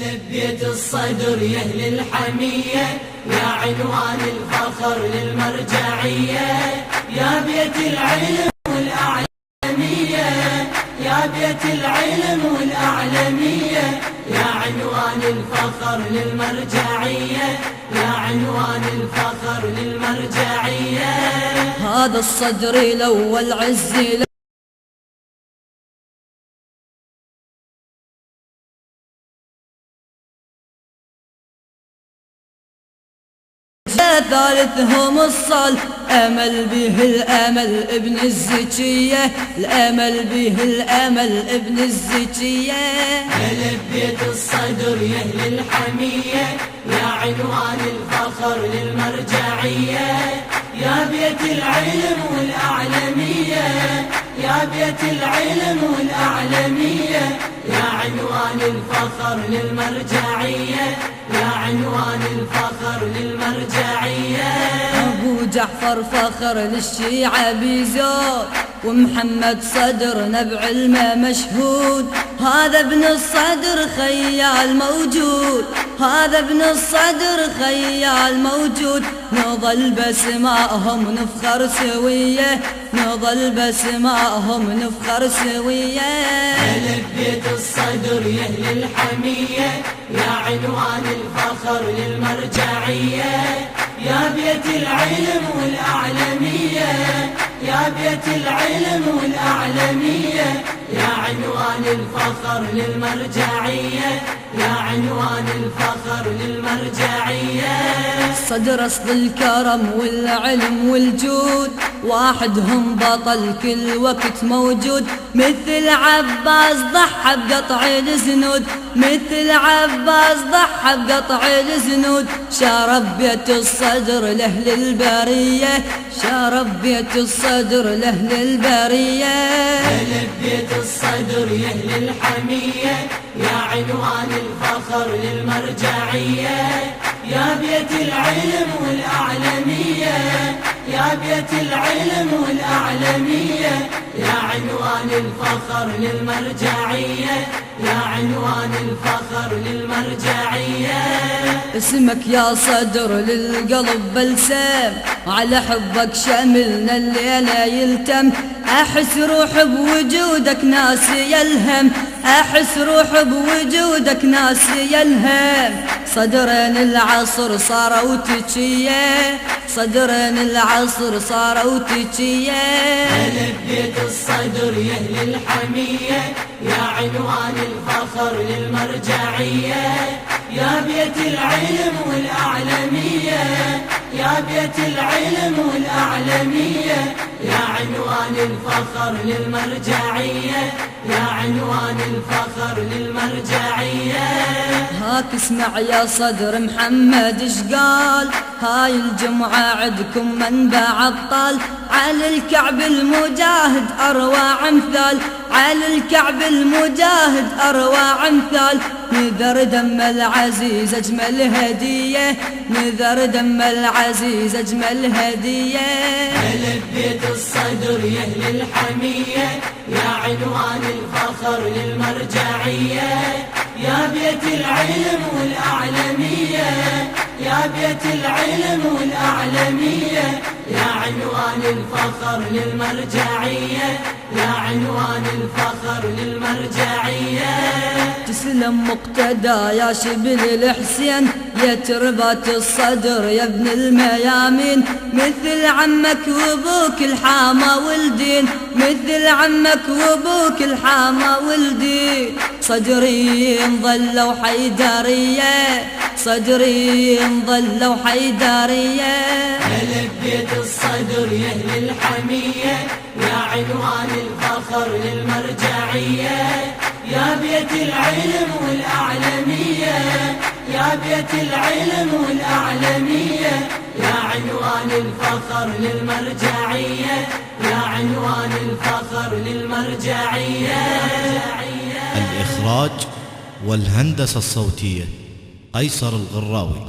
لبيت الصدر يا أهل الحمية، يا عنوان الفخر للمرجعية، يا بيت العلم والأعلمية، يا بيت العلم والأعلمية، يا عنوان الفخر للمرجعية، يا عنوان الفخر للمرجعية. هذا الصدر الأول عزي ثالثهم الصال، أمل به الأمل ابن الزكية، الأمل به الأمل ابن الزكية. لبيت الصدر يا أهل الحمية، يا عنوان الفخر للمرجعية، يا بيت العلم والأعلمية، يا بيت العلم والأعلمية، يا عنوان الفخر للمرجعية، يا عنوان الفخر للمرجعية. أبو جعفر فخر للشيعة بيزور، ومحمد صدر نبع الماء مشهود، هذا ابن الصدر خيال موجود، هذا ابن الصدر خيال موجود. نظل بسمائهم نفخر سوية، نظل بسمائهم نفخر سوية. لبيت الصدر يا أهل الحمية، يا عنوان الفخر للمرجعية، يا بيت العلم والأعلمية، يا بيت العلم والأعلمية، يا عنوان الفخر للمرجعية، يا عنوان الفخر للمرجعية. صدر أصل الكرم والعلم والجود، واحدهم بطل كل وقت موجود، مثل عباس ضحى بقطع الزنود، مثل عباس ضحى بقطع الزنود. شارب بيت الصدر لأهل البرية، شارب بيت الصدر لأهل البرية. لبيت الصدر يا أهل الحمية، يا عنوان الفخر للمرجعية، يا بيت العلم والأعلمية، يا بيت العلم والأعلمية، يا عنوان الفخر للمرجعية، يا عنوان الفخر للمرجعية. اسمك يا صدر للقلب بلسم، على حبك شملنا الليلة يلتم، أحس روح بوجودك ناسي الهم، أحس روح بوجودك ناسي الهم. صدرين العصر صاروا تجية، صدرين العصر صاروا تجية. لبيت الصدر يا أهل الحمية، يا عنوان الفخر للمرجعية، يا بيت العلم والأعلمية، يا بيت العلم والأعلمية، يا عنوان الفخر للمرجعية، يا عنوان الفخر للمرجعية. هاك اسمع يا صدر محمد اش قال، هاي الجمعة عندكم منبع الطال، على الكعب المجاهد أروع أمثال، على الكعب المجاهد أروع أمثال. نذر دم العزيز أجمل هدية، نذر دم العزيز أجمل هدية. لبيت الصدر يا أهل الحمية، يا عنوان الفخر للمرجعية، يا بيت العلم والأعلمية، يا بيت العلم والأعلمية، يا عنوان الفخر للمرجعية، يا عنوان الفخر للمرجعية. تسلم مقتدى يا شبل الحسين، يا تربة الصدر يا ابن الميامين، مثل عمك وابوك الحامى والدين، مثل عمك وابوك الحامى والدين. صدري ظلوا حيدارية، صدري ظلوا حيدارية. لبيت الصدر يا أهل الحمية، يا عنوان الفخر للمرجعية، يا بيت العلم والأعلمية، يا بيت العلم والأعلمية، يا عنوان الفخر للمرجعية، يا عنوان الفخر للمرجعية. الإخراج والهندسة الصوتية قيصر الغراوي.